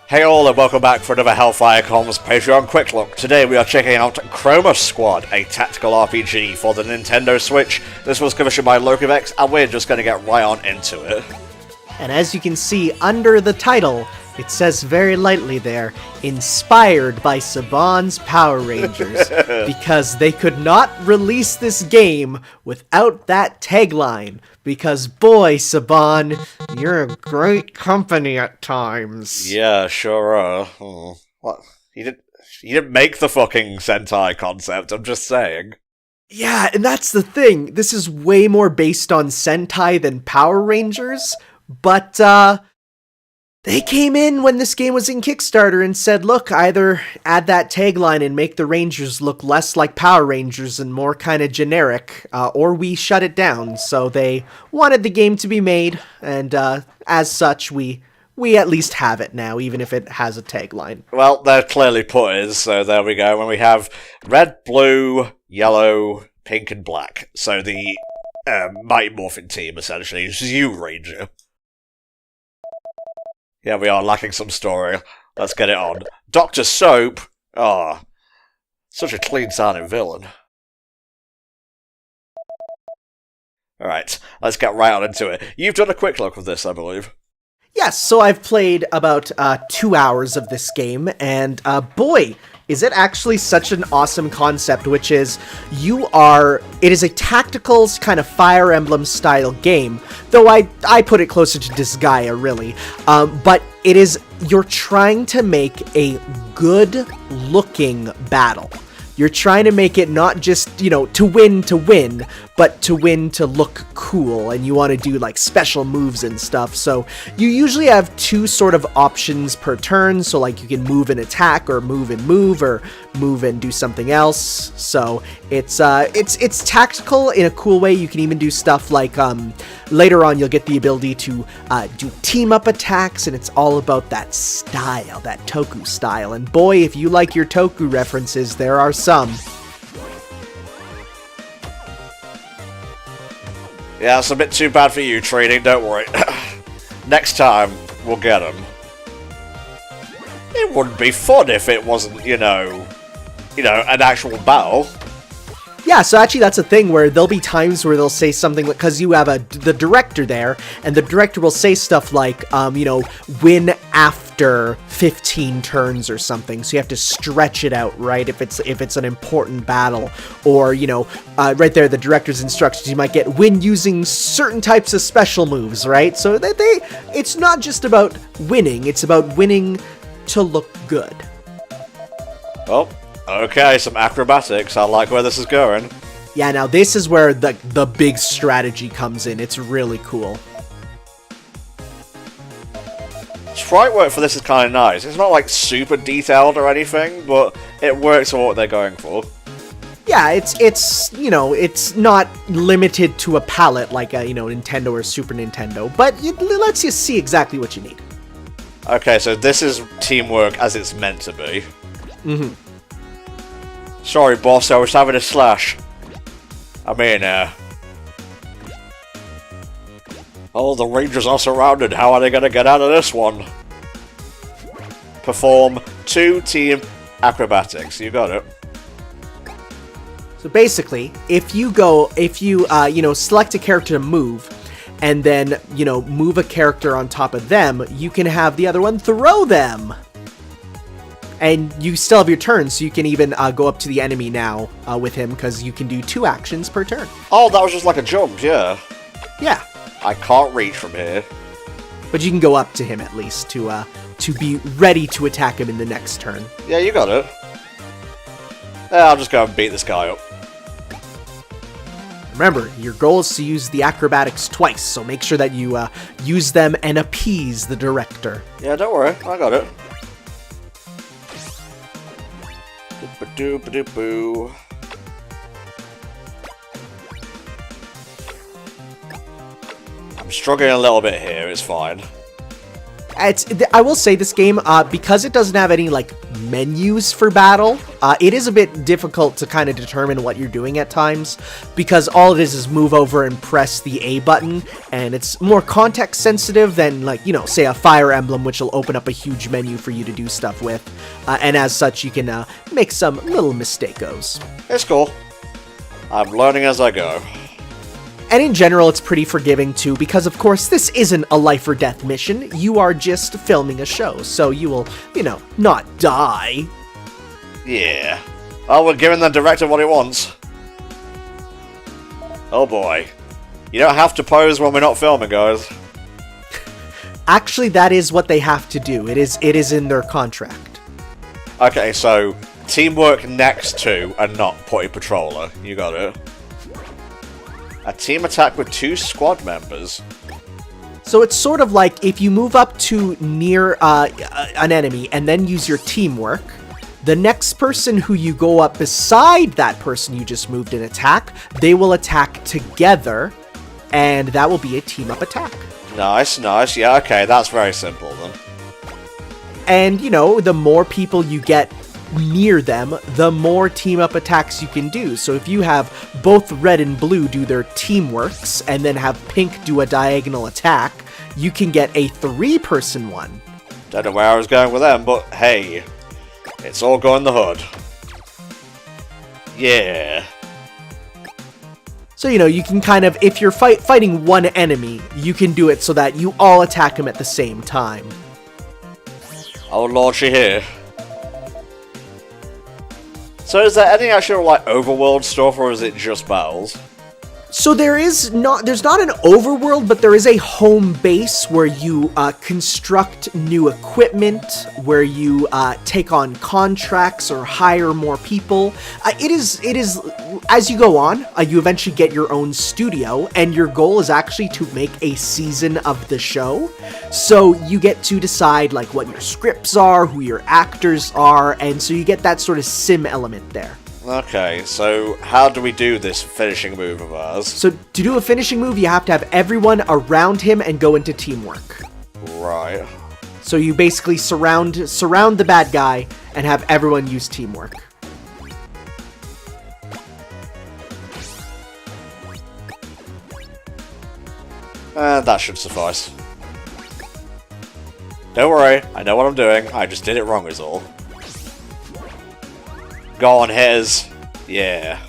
Hey all and welcome back for another HellfireComms Patreon Quick Look. Today we are checking out Chroma Squad, a tactical RPG for the Nintendo Switch. This was commissioned by Lokovex and we're just going to get right on into it. And as you can see under the title, it says very lightly there, inspired by Saban's Power Rangers, because they could not release this game without that tagline, because boy, Saban, you're a great company at times. Yeah, sure are. What? You didn't make the fucking Sentai concept, I'm just saying. Yeah, and that's the thing, this is way more based on Sentai than Power Rangers, but, they came in when this game was in Kickstarter and said, look, either add that tagline and make the Rangers look less like Power Rangers and more kind of generic, or we shut it down. So they wanted the game to be made, and as such, we at least have it now, even if it has a tagline. Well, they're clearly putters, so there we go. When we have red, blue, yellow, pink, and black. So the Mighty Morphin team, essentially, is you, Ranger. Yeah, we are lacking some story. Let's get it on. Dr. Soap! Ah, such a clean-sounding villain. Alright, let's get right on into it. You've done a quick look of this, I believe. Yes, so I've played about 2 hours of this game, and boy, is it actually such an awesome concept, which is, it is a tactical kind of Fire Emblem style game, though I put it closer to Disgaea, really, but you're trying to make a good looking battle. You're trying to make it not just, to win, but to win to look cool, and you want to do, like, special moves and stuff, so you usually have two sort of options per turn, so, like, you can move and attack, or move and move, or move and do something else, so it's tactical in a cool way. You can even do stuff like, later on you'll get the ability to do team-up attacks, and it's all about that style, that Toku style, and boy, if you like your Toku references, there are some. Yeah, it's a bit too bad for you, Trading, don't worry. Next time, we'll get them. It wouldn't be fun if it wasn't, an actual battle. Yeah, so actually that's a thing where there'll be times where they'll say something, because you have the director there, and the director will say stuff like, win after 15 turns or something, so you have to stretch it out, right, if it's an important battle, or, right there, the director's instructions, you might get win using certain types of special moves, right, so it's not just about winning, it's about winning to look good. Oh. Okay, some acrobatics. I like where this is going. Yeah, now this is where the big strategy comes in. It's really cool. Sprite work for this is kind of nice. It's not like super detailed or anything, but it works for what they're going for. Yeah, it's not limited to a palette like a, Nintendo or Super Nintendo, but it lets you see exactly what you need. Okay, so this is teamwork as it's meant to be. Mm-hmm. Sorry, boss, I was having a slash. I'm here now. Oh, the Rangers are surrounded. How are they going to get out of this one? Perform 2 team acrobatics. You got it. So basically, if you select a character to move, and then, move a character on top of them, you can have the other one throw them. And you still have your turn, so you can even go up to the enemy now with him, because you can do 2 actions per turn. Oh, that was just like a jump, yeah. Yeah. I can't reach from here. But you can go up to him at least to be ready to attack him in the next turn. Yeah, you got it. Yeah, I'll just go and beat this guy up. Remember, your goal is to use the acrobatics twice, so make sure that you use them and appease the director. Yeah, don't worry, I got it. Doop-a-doop-a-doop-boo. I'm struggling a little bit here, it's fine. I will say this game, because it doesn't have any, menus for battle, It is a bit difficult to kind of determine what you're doing at times, because all it is move over and press the A button, and it's more context sensitive than, like, you know, say a Fire Emblem, which will open up a huge menu for you to do stuff with, and as such, you can make some little mistakes. It's cool. I'm learning as I go. And in general, it's pretty forgiving too, because of course, this isn't a life or death mission. You are just filming a show, so you will, you know, not die. Yeah. Oh, we're giving the director what he wants. Oh boy. You don't have to pose when we're not filming, guys. Actually, that is what they have to do. It is in their contract. Okay, so teamwork next to and not putting patroller. You got it. A team attack with 2 squad members. So it's sort of like if you move up to near an enemy and then use your teamwork, the next person who you go up beside that person you just moved in attack, they will attack together, and that will be a team-up attack. Nice, nice. Yeah, okay, that's very simple then. And, you know, the more people you get near them, the more team-up attacks you can do. So if you have both red and blue do their teamworks, and then have pink do a diagonal attack, you can get a 3-person one. Don't know where I was going with them, but hey, it's all going the hood. Yeah. So, you know, you can kind of, if you're fighting one enemy, you can do it so that you all attack him at the same time. Oh lord, she here. So is there any actual, like, overworld stuff, or is it just battles? So there's not an overworld, but there is a home base where you construct new equipment, where you take on contracts or hire more people. It is as you go on, you eventually get your own studio, and your goal is actually to make a season of the show. So you get to decide like what your scripts are, who your actors are, and so you get that sort of sim element there. Okay, so how do we do this finishing move of ours? So to do a finishing move, you have to have everyone around him and go into teamwork. Right. So you basically surround the bad guy and have everyone use teamwork. That should suffice. Don't worry, I know what I'm doing, I just did it wrong is all. Go on, hitters. Yeah.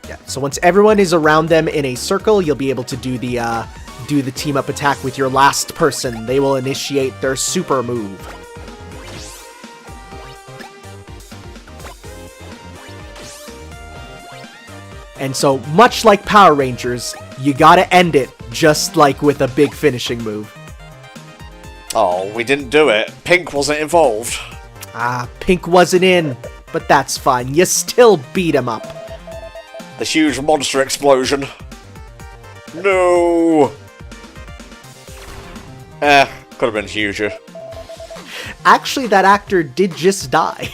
Yeah. So once everyone is around them in a circle, you'll be able to do the team up attack with your last person. They will initiate their super move. And so, much like Power Rangers, you gotta end it just like with a big finishing move. Oh, we didn't do it. Pink wasn't involved. Pink wasn't in, but that's fine. You still beat him up. The huge monster explosion. No! Could have been huger. Actually, that actor did just die.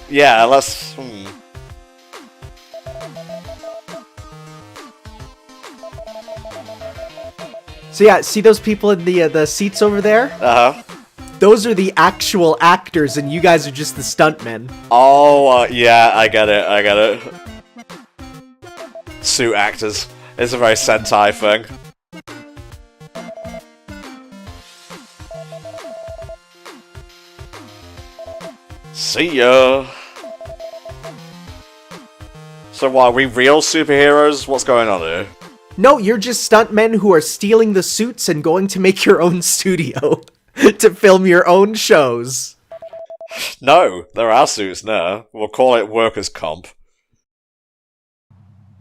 Yeah, let's... So yeah, see those people in the seats over there? Uh-huh. Those are the actual actors, and you guys are just the stuntmen. Oh, yeah, I get it. Suit actors. It's a very Sentai thing. See ya! So what, are we real superheroes? What's going on here? No, you're just stuntmen who are stealing the suits and going to make your own studio to film your own shows. No, there are suits now. We'll call it workers' comp.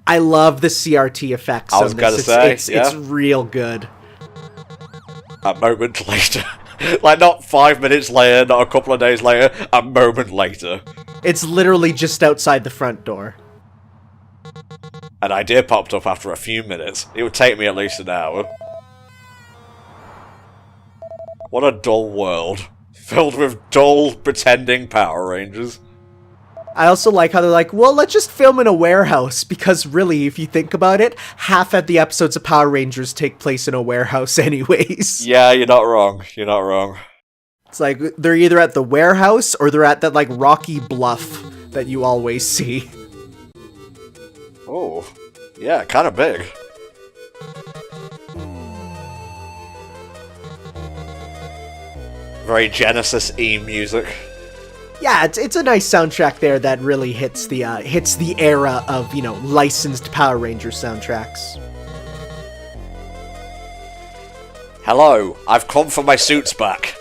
I love the CRT effects I was on this. gonna say, It's real good. A moment later. Like, not 5 minutes later, not a couple of days later, a moment later. It's literally just outside the front door. An idea popped up after a few minutes. It would take me at least an hour. What a dull world. Filled with dull, pretending Power Rangers. I also like how they're like, well, let's just film in a warehouse, because really, if you think about it, half of the episodes of Power Rangers take place in a warehouse anyways. Yeah, you're not wrong. You're not wrong. It's like they're either at the warehouse or they're at that like rocky bluff that you always see. Oh, yeah, kind of big. Very Genesis-y music. Yeah, it's a nice soundtrack there that really hits the era of, you know, licensed Power Ranger soundtracks. Hello, I've come for my suits back.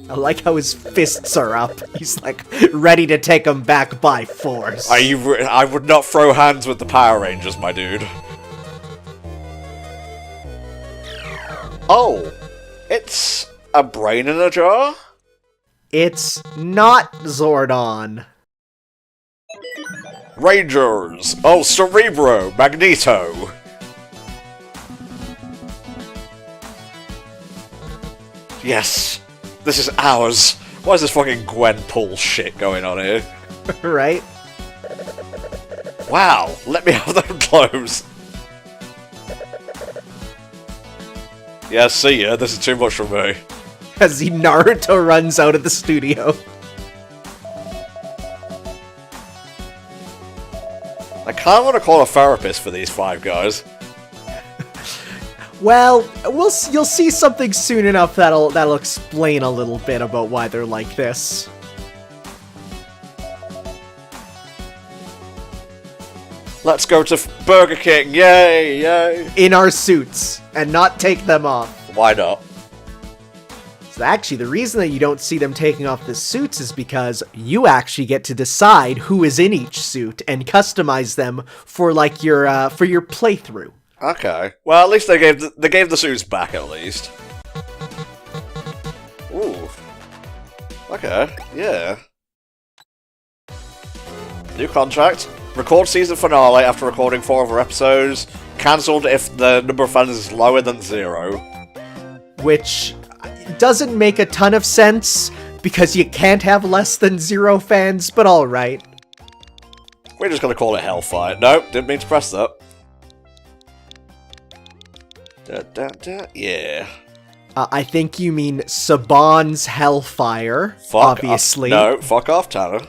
I like how his fists are up. He's like ready to take them back by force. I would not throw hands with the Power Rangers, my dude. Oh, it's a brain in a jar? It's not Zordon. Rangers! Oh, Cerebro! Magneto! Yes! This is ours! Why is this fucking Gwenpool shit going on here? Right? Wow! Let me have them clothes! Yeah, see ya. This is too much for me. As Naruto runs out of the studio. I kinda want to call a therapist for these 5 guys. Well, you'll see something soon enough that'll explain a little bit about why they're like this. Let's go to Burger King! Yay! Yay! In our suits, and not take them off. Why not? So actually, the reason that you don't see them taking off the suits is because you actually get to decide who is in each suit and customize them for like your playthrough. Okay. Well, at least they gave the suits back at least. Ooh. Okay. Yeah. New contract. Record season finale after recording 4 other episodes. Cancelled if the number of fans is lower than 0. Which doesn't make a ton of sense, because you can't have less than 0 fans, but alright. We're just gonna call it Hellfire. Nope, didn't mean to press that. Yeah. I think you mean Saban's Hellfire, obviously. No, fuck off, Tanner.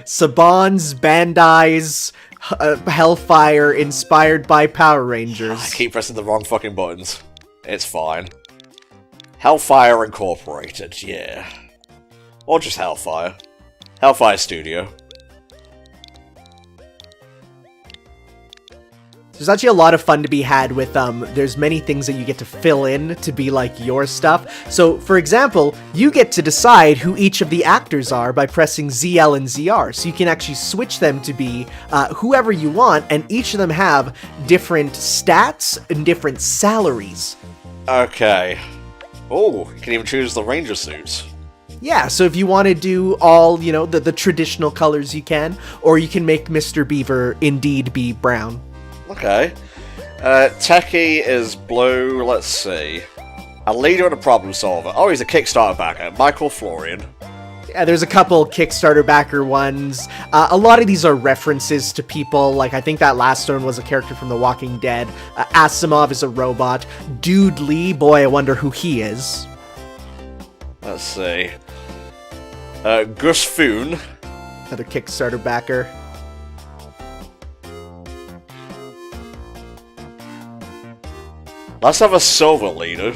Saban's Bandai's Hellfire inspired by Power Rangers. I keep pressing the wrong fucking buttons. It's fine. Hellfire Incorporated, yeah. Or just Hellfire. Hellfire Studio. There's actually a lot of fun to be had with, there's many things that you get to fill in to be like your stuff. So, for example, you get to decide who each of the actors are by pressing ZL and ZR. So you can actually switch them to be whoever you want, and each of them have different stats and different salaries. Okay. Oh, you can even choose the ranger suits. Yeah, so if you want to do all, you know, the traditional colors you can, or you can make Mr. Beaver indeed be brown. Okay. Techie is blue, let's see. A leader and a problem solver. Oh, he's a Kickstarter backer. Michael Florian. Yeah, there's a couple Kickstarter backer ones. A lot of these are references to people, like I think that last one was a character from The Walking Dead. Asimov is a robot. Dude Lee, boy, I wonder who he is. Let's see. Gus Foon. Another Kickstarter backer. Let's have a silver leader.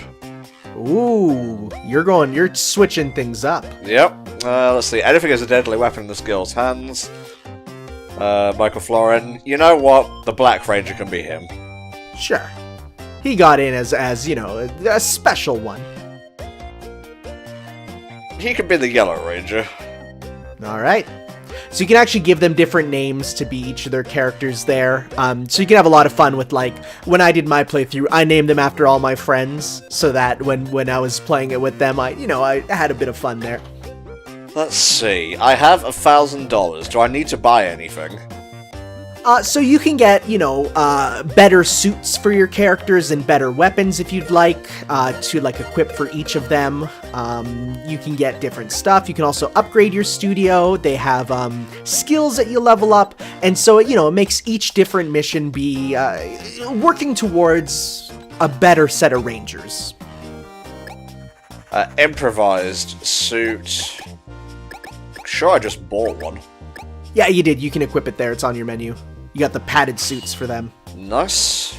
Ooh, you're switching things up. Yep. Let's see. Anything is a deadly weapon in this girl's hands. Michael Florian. You know what? The Black Ranger can be him. Sure. He got in as you know, a special one. He could be the Yellow Ranger. Alright. So you can actually give them different names to be each of their characters there. So you can have a lot of fun with, like, when I did my playthrough, I named them after all my friends, so that when I was playing it with them, I had a bit of fun there. Let's see. I have $1,000. Do I need to buy anything? So you can get, better suits for your characters and better weapons if you'd like, to, like, equip for each of them. You can get different stuff. You can also upgrade your studio. They have, skills that you level up. And so, it makes each different mission be, working towards a better set of Rangers. Improvised suit. Sure, I just bought one. Yeah, you did. You can equip it there. It's on your menu. You got the padded suits for them. Nice.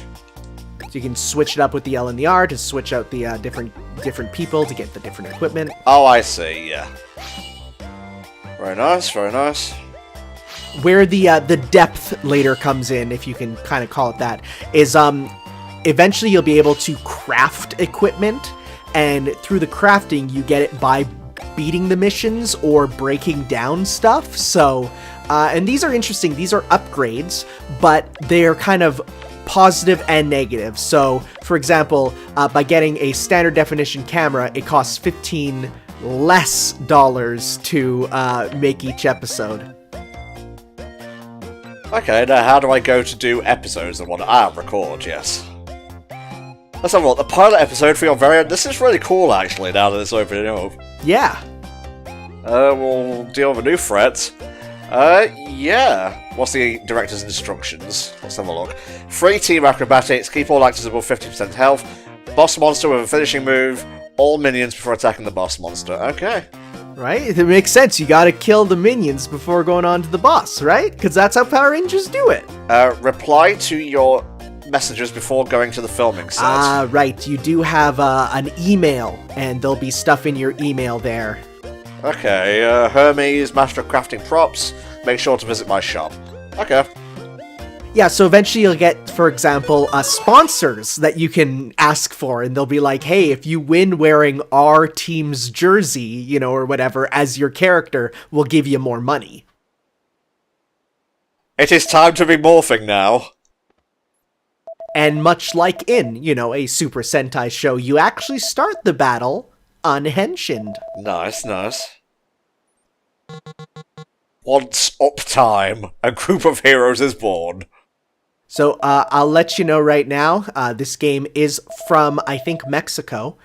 So you can switch it up with the L and the R to switch out the different people to get the different equipment. Oh, I see, yeah. Very nice, very nice. Where the depth later comes in, if you can kind of call it that, is eventually you'll be able to craft equipment, and through the crafting you get it by beating the missions or breaking down stuff. So, and these are interesting. These are upgrades, but they're kind of positive and negative. So, for example, by getting a standard definition camera, it costs $15 less to make each episode. Okay, now how do I go to do episodes and what? Record, yes. Let's have a look. The pilot episode for your very own. This is really cool, actually, now that it's opening up. Yeah. We'll deal with a new threat. Yeah. What's the director's instructions? Let's have a look. Free team acrobatics, keep all actors above 50% health, boss monster with a finishing move, all minions before attacking the boss monster. Okay. Right? It makes sense. You gotta kill the minions before going on to the boss, right? Because that's how Power Rangers do it. Reply to your messages before going to the filming set. Right. You do have an email, and there'll be stuff in your email there. Okay, Hermes, Master of Crafting Props, make sure to visit my shop. Okay. Yeah, so eventually you'll get, for example, sponsors that you can ask for, and they'll be like, hey, if you win wearing our team's jersey, you know, or whatever, as your character, we'll give you more money. It is time to be morphing now. And much like in, you know, a Super Sentai show, you actually start the battle unhenshined. Nice, nice. Once uptime, a group of heroes is born. So, I'll let you know right now, this game is from, I think, Mexico,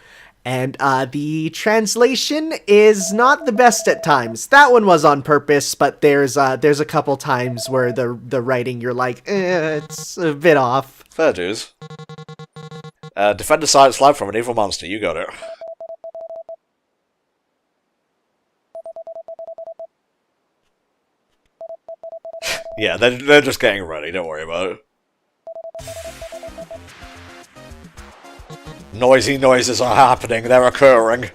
and the translation is not the best at times. That one was on purpose, but there's a couple times where the writing, you're like, it's a bit off. Fair dues. Defend a science lab from an evil monster, you got it. Yeah, they're just getting ready, don't worry about it. Noisy noises are happening, they're occurring.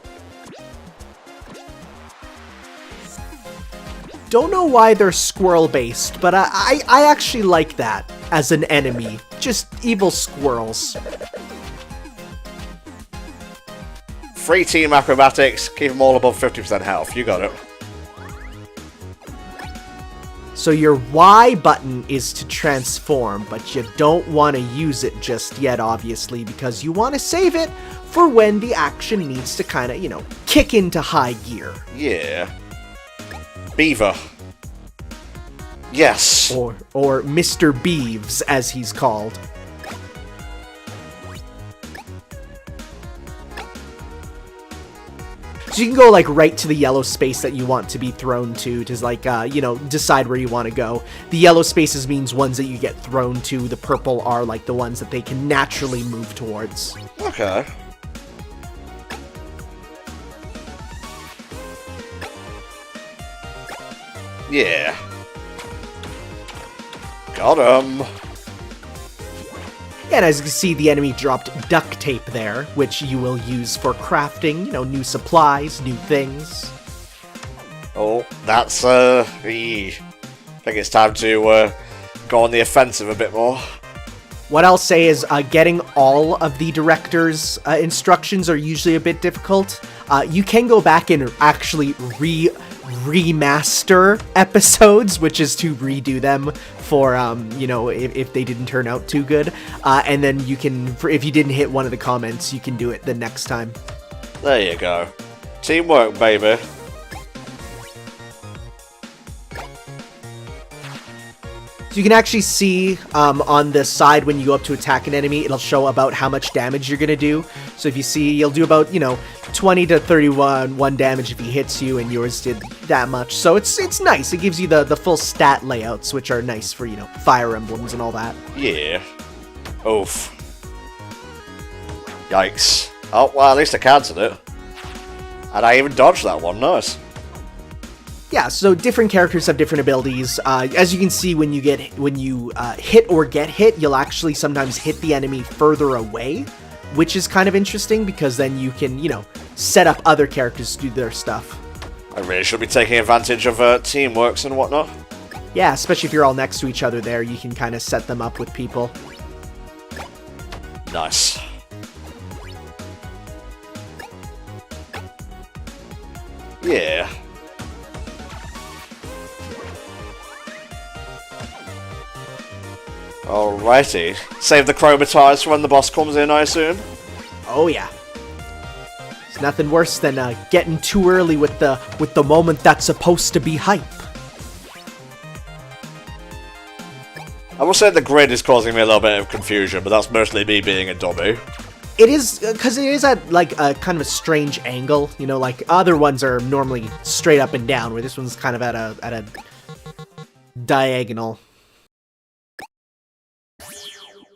Don't know why they're squirrel-based, but I actually like that as an enemy. Just evil squirrels. Free team acrobatics, keep them all above 50% health, you got it. So your Y button is to transform, but you don't want to use it just yet, obviously, because you want to save it for when the action needs to kind of, you know, kick into high gear. Yeah. Beaver. Yes. Or Mr. Beeves, as he's called. So you can go, like, right to the yellow space that you want to be thrown to like, you know, decide where you want to go. The yellow spaces means ones that you get thrown to. The purple are, like, the ones that they can naturally move towards. Okay. Yeah. Got him. And as you can see, the enemy dropped duct tape there, which you will use for crafting, you know, new supplies, new things. Oh, that's, I think it's time to, go on the offensive a bit more. What I'll say is, getting all of the director's instructions are usually a bit difficult. You can go back and actually remaster episodes, which is to redo them for, you know, if they didn't turn out too good. And then you can, if you didn't hit one of the comments, you can do it the next time. There you go. Teamwork, baby. So you can actually see on the side when you go up to attack an enemy, it'll show about how much damage you're going to do. So if you see, you'll do about, you know, 20 to 31 damage if he hits you, and yours did that much. So it's nice. It gives you the full stat layouts, which are nice for, you know, fire emblems and all that. Yeah. Oof. Yikes. Oh, well, at least I cancelled it. And I even dodged that one, nice. Yeah, so different characters have different abilities. As you can see, when you hit or get hit, you'll actually sometimes hit the enemy further away, which is kind of interesting because then you can, set up other characters to do their stuff. I really should be taking advantage of teamworks and whatnot. Yeah, especially if you're all next to each other there, you can kind of set them up with people. Nice. Yeah. Alrighty. Save the chromatize for when the boss comes in, I assume? Oh yeah. There's nothing worse than getting too early with the moment that's supposed to be hype. I will say the grid is causing me a little bit of confusion, but that's mostly me being a dummy. It is, because it is at, like, a kind of a strange angle, like, other ones are normally straight up and down, where this one's kind of at a diagonal.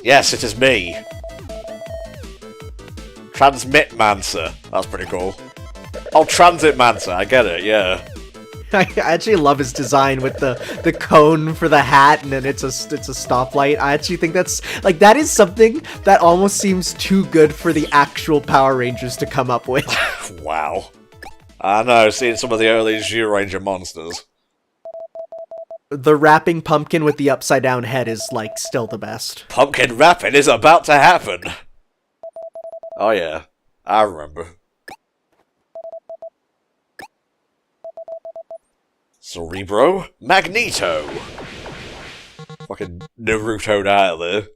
Yes, it is me. Transmitmancer. That's pretty cool. Oh, Transitmancer, I get it, yeah. I actually love his design with the cone for the hat, and then it's a stoplight. I actually think that is something that almost seems too good for the actual Power Rangers to come up with. Wow. I know, seeing some of the early Zyuranger monsters. The rapping pumpkin with the upside down head is, like, still the best. Pumpkin rapping is about to happen. Oh yeah, I remember. Cerebro, Magneto. Fucking Naruto'd out of there.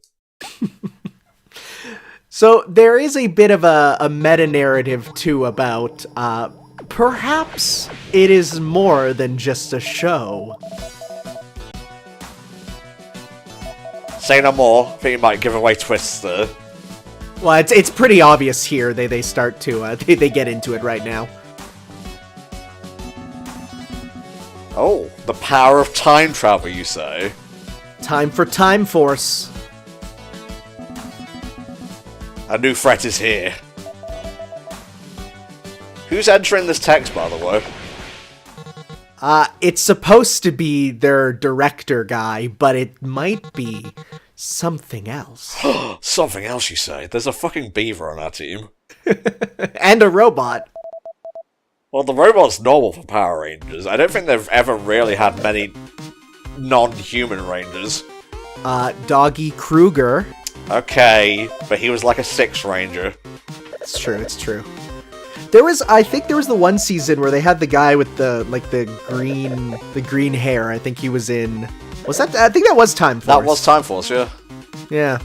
So there is a bit of a meta-narrative, too, about, perhaps it is more than just a show. Say no more, I think you might give away twists there. Well, it's pretty obvious here. They start to, they get into it right now. Oh, the power of time travel, you say? Time for Time Force. A new threat is here. Who's entering this text, by the way? It's supposed to be their director guy, but it might be something else. Something else, you say? There's a fucking beaver on our team. And a robot. Well, the robot's normal for Power Rangers. I don't think they've ever really had many non-human Rangers. Doggy Kruger. Okay, but he was like a 6 Ranger. It's true. I think there was the one season where they had the guy with the green hair. I think he was in... I think that was Time Force. That was Time Force, yeah. Yeah.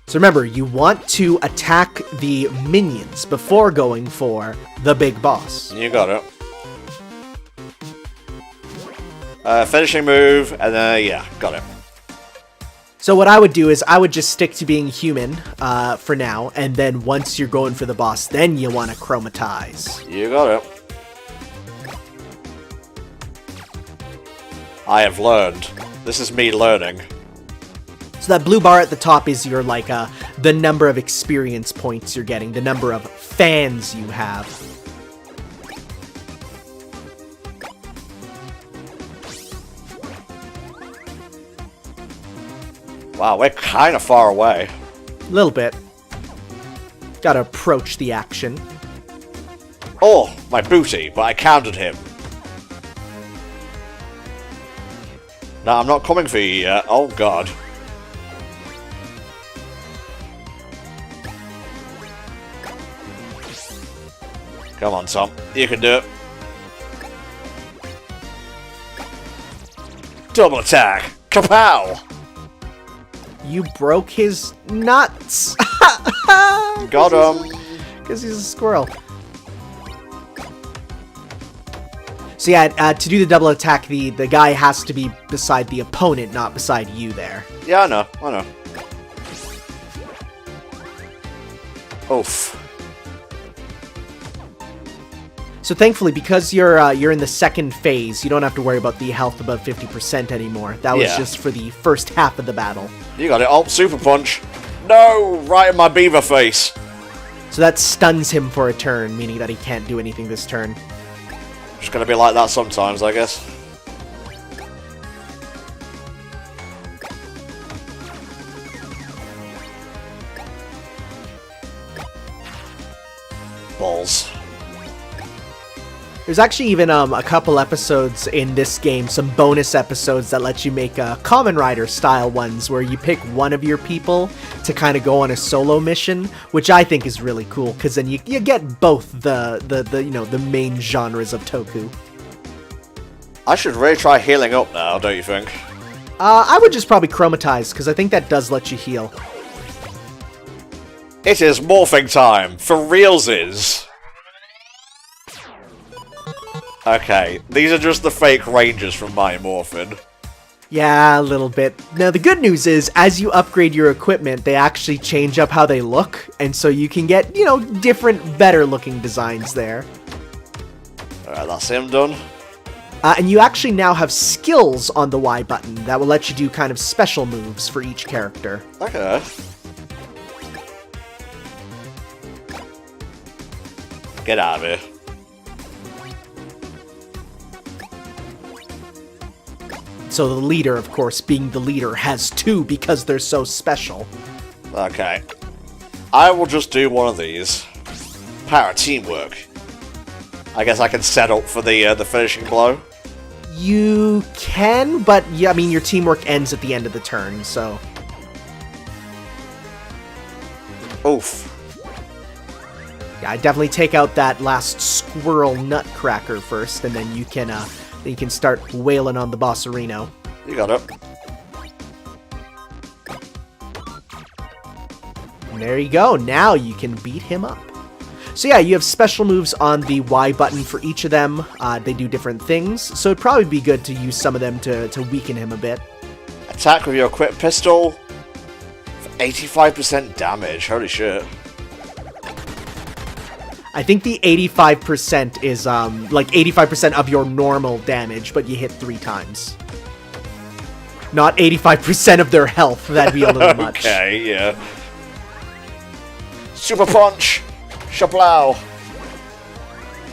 So remember, you want to attack the minions before going for the big boss. You got it. Finishing move, and then, yeah, got it. So what I would do is I would just stick to being human for now, and then once you're going for the boss, then you want to chromatize. You got it. I have learned. This is me learning. So that blue bar at the top is your, like, the number of experience points you're getting, the number of fans you have. Wow, we're kind of far away. A little bit. Gotta approach the action. Oh, my booty, but I countered him. No, I'm not coming for you yet. Oh, God. Come on, Tom. You can do it. Double attack! Kapow! You broke his nuts! Got him! Because he's a squirrel. So yeah, to do the double attack, the guy has to be beside the opponent, not beside you there. Yeah, I know. Oof. So thankfully, because you're in the second phase, you don't have to worry about the health above 50% anymore. That was just for the first half of the battle. You got it. Oh, super punch. No! Right in my beaver face. So that stuns him for a turn, meaning that he can't do anything this turn. Just gonna be like that sometimes, I guess. Balls. There's actually even a couple episodes in this game, some bonus episodes that let you make Kamen Rider style ones where you pick one of your people to kind of go on a solo mission, which I think is really cool because then you get both the main genres of Toku. I should really try healing up now, don't you think? I would just probably chromatize because I think that does let you heal. It is morphing time for realsies. Okay, these are just the fake rangers from My Morphin. Yeah, a little bit. Now, the good news is, as you upgrade your equipment, they actually change up how they look, and so you can get, different, better-looking designs there. Alright, that's him done. And you actually now have skills on the Y button that will let you do kind of special moves for each character. Okay. Get out of here. So the leader, of course, being the leader, has two because they're so special. Okay. I will just do one of these. Power teamwork. I guess I can set up for the finishing blow. You can, but yeah, I mean your teamwork ends at the end of the turn, so. Oof. Yeah, I definitely take out that last squirrel nutcracker first, and then you can start wailing on the bossarino. You got it. And there you go. Now you can beat him up. So yeah, you have special moves on the Y button for each of them. They do different things, so it'd probably be good to use some of them to weaken him a bit. Attack with your equipped pistol for 85% damage. Holy shit. I think the 85% is like 85% of your normal damage, but you hit 3 times. Not 85% of their health. That'd be a little much. Okay, yeah. Super punch! Shablow!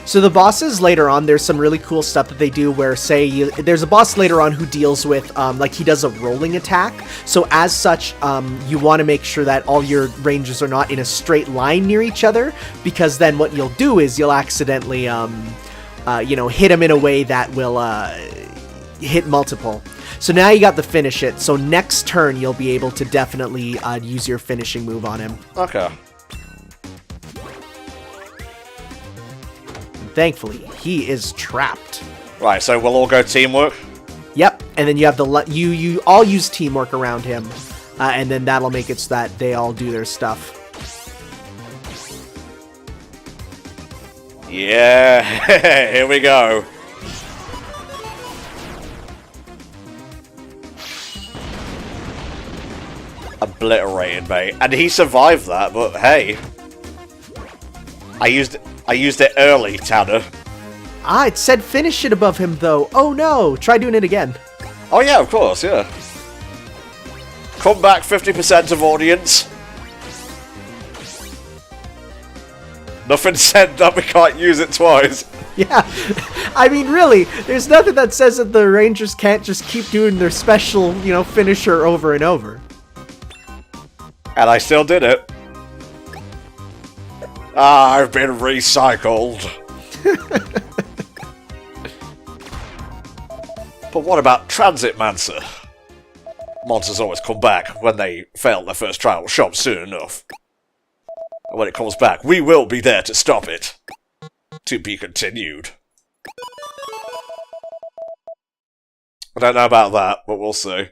So the bosses later on, there's some really cool stuff that they do where, say, there's a boss later on who deals with, like, he does a rolling attack. So as such, you want to make sure that all your ranges are not in a straight line near each other, because then what you'll do is you'll accidentally, hit him in a way that will hit multiple. So now you got the finish it. So next turn, you'll be able to definitely use your finishing move on him. Okay. Thankfully, he is trapped. Right, so we'll all go teamwork? Yep, and then you have you all use teamwork around him, and then that'll make it so that they all do their stuff. Yeah, here we go. Obliterated, mate. And he survived that, but hey. I used it early, Tanner. Ah, it said finish it above him, though. Oh no, try doing it again. Oh yeah, of course, yeah. Come back, 50% of audience. Nothing said that we can't use it twice. Yeah, I mean, really, there's nothing that says that the Rangers can't just keep doing their special, finisher over and over. And I still did it. Ah, I've been recycled. But what about Transit Mancer? Monsters always come back when they fail their first trial shot soon enough. And when it comes back, we will be there to stop it. To be continued. I don't know about that, but we'll see.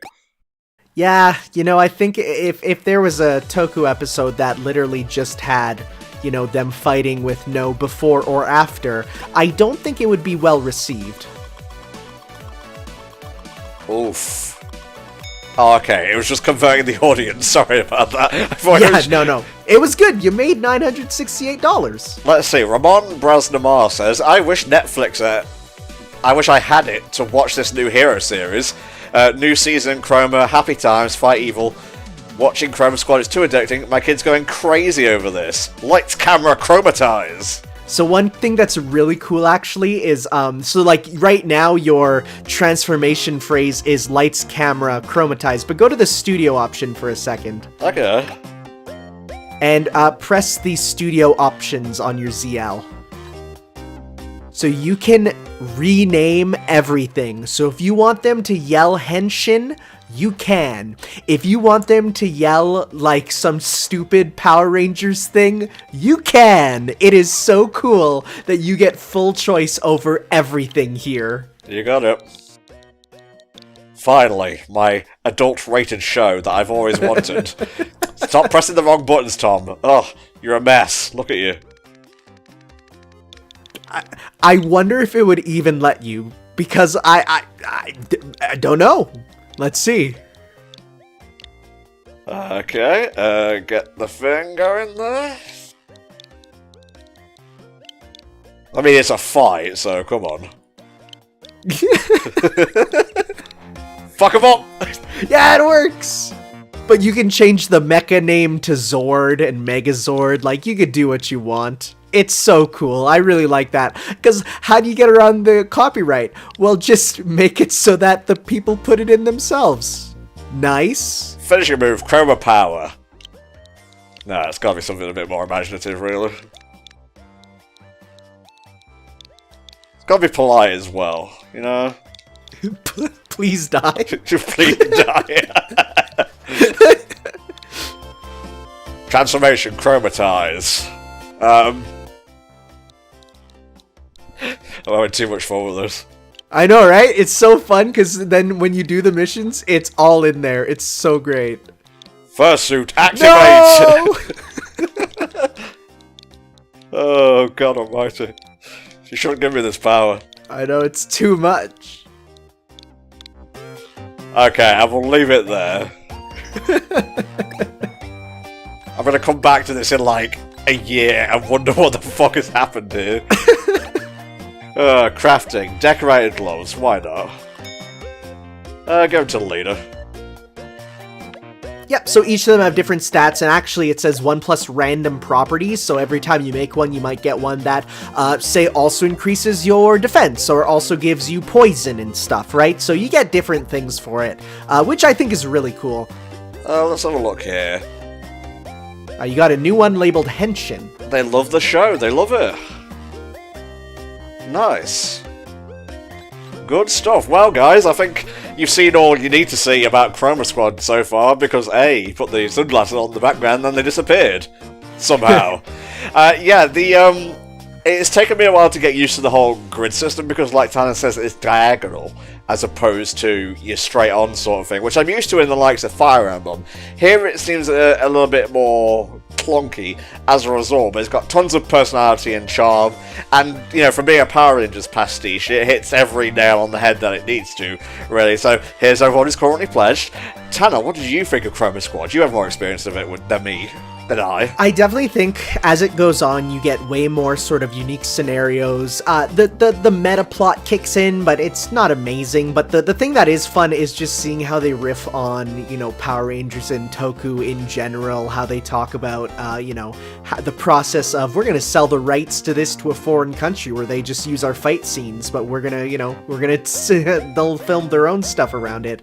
Yeah, I think if there was a Toku episode that literally just had, them fighting with no before or after, I don't think it would be well received. Oof. Oh, okay, it was just converting the audience. Sorry about that. I thought Yeah, no. It was good. You made $968. Let's see. Ramon Brasnamar says, I wish I wish I had it to watch this new hero series. New season, Chroma, Happy Times, Fight Evil. Watching Chroma Squad is too addicting. My kid's going crazy over this. Lights, camera, chromatize. So one thing that's really cool actually is, so like right now your transformation phrase is lights, camera, chromatize, but go to the studio option for a second. Okay. And press the studio options on your ZL. So you can rename everything. So if you want them to yell Henshin, you can. If you want them to yell like some stupid Power Rangers thing, you can. It is so cool that you get full choice over everything here. You got it. Finally, my adult-rated show that I've always wanted. Stop pressing the wrong buttons, Tom. Oh, you're a mess. Look at you. I wonder if it would even let you, because I don't know. Let's see. Okay, get the thing going there. I mean, it's a fight, so come on. Fuck him up! Yeah, it works! But you can change the mecha name to Zord and Megazord. Like, you could do what you want. It's so cool. I really like that. Because how do you get around the copyright? Well, just make it so that the people put it in themselves. Nice. Finish your move, Chroma Power. Nah, it's gotta be something a bit more imaginative, really. It's gotta be polite as well, you know? Please die. Please die. Transformation, chromatize. I went too much fun with this. I know, right? It's so fun because then when you do the missions, it's all in there. It's so great. Fursuit, activate! No! Oh, God almighty. You shouldn't give me this power. I know, it's too much. Okay, I will leave it there. I'm gonna come back to this in like a year and wonder what the fuck has happened here. Crafting, decorated gloves, why not? Go to the leader. Yep, so each of them have different stats, and actually it says 1+ random properties, so every time you make one, you might get one that, say, also increases your defense, or also gives you poison and stuff, right? So you get different things for it, which I think is really cool. Let's have a look here. You got a new one labeled Henshin. They love the show, they love it. Nice. Good stuff. Well, guys, I think you've seen all you need to see about Chroma Squad so far, because A, you put the sunglasses on the background, then they disappeared. Somehow. It's taken me a while to get used to the whole grid system, because like Tanner says, it's diagonal, as opposed to your straight-on sort of thing, which I'm used to in the likes of Fire Emblem. Here it seems a little bit more clunky as a result, but it's got tons of personality and charm, and, you know, from being a Power Rangers pastiche, it hits every nail on the head that it needs to, really. So here's everyone who's currently pledged. Tanner, what did you think of Chroma Squad? You have more experience of it than me. I definitely think as it goes on, you get way more sort of unique scenarios. The meta plot kicks in, but it's not amazing. But the thing that is fun is just seeing how they riff on, you know, Power Rangers and Toku in general, how they talk about, you know, the process of, we're going to sell the rights to this to a foreign country where they just use our fight scenes, but we're going to, you know, they'll film their own stuff around it.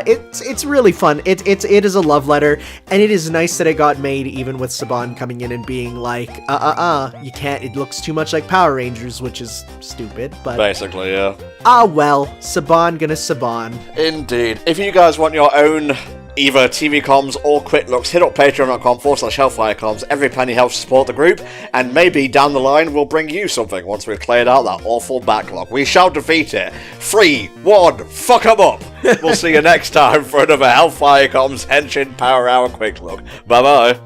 It's really fun. It is a love letter, and it is nice that it got made, even with Saban coming in and being like, you can't, it looks too much like Power Rangers, which is stupid, but... Basically, yeah. Well, Saban gonna Saban. Indeed. If you guys want your own either TV comms or quick looks, hit up patreon.com/HellfireComms. Every penny helps support the group, and maybe down the line we'll bring you something once we've cleared out that awful backlog. We shall defeat it. 3, 1, fuck 'em up! We'll see you next time for another HellfireComms Henshin Power Hour quick look. Bye-bye.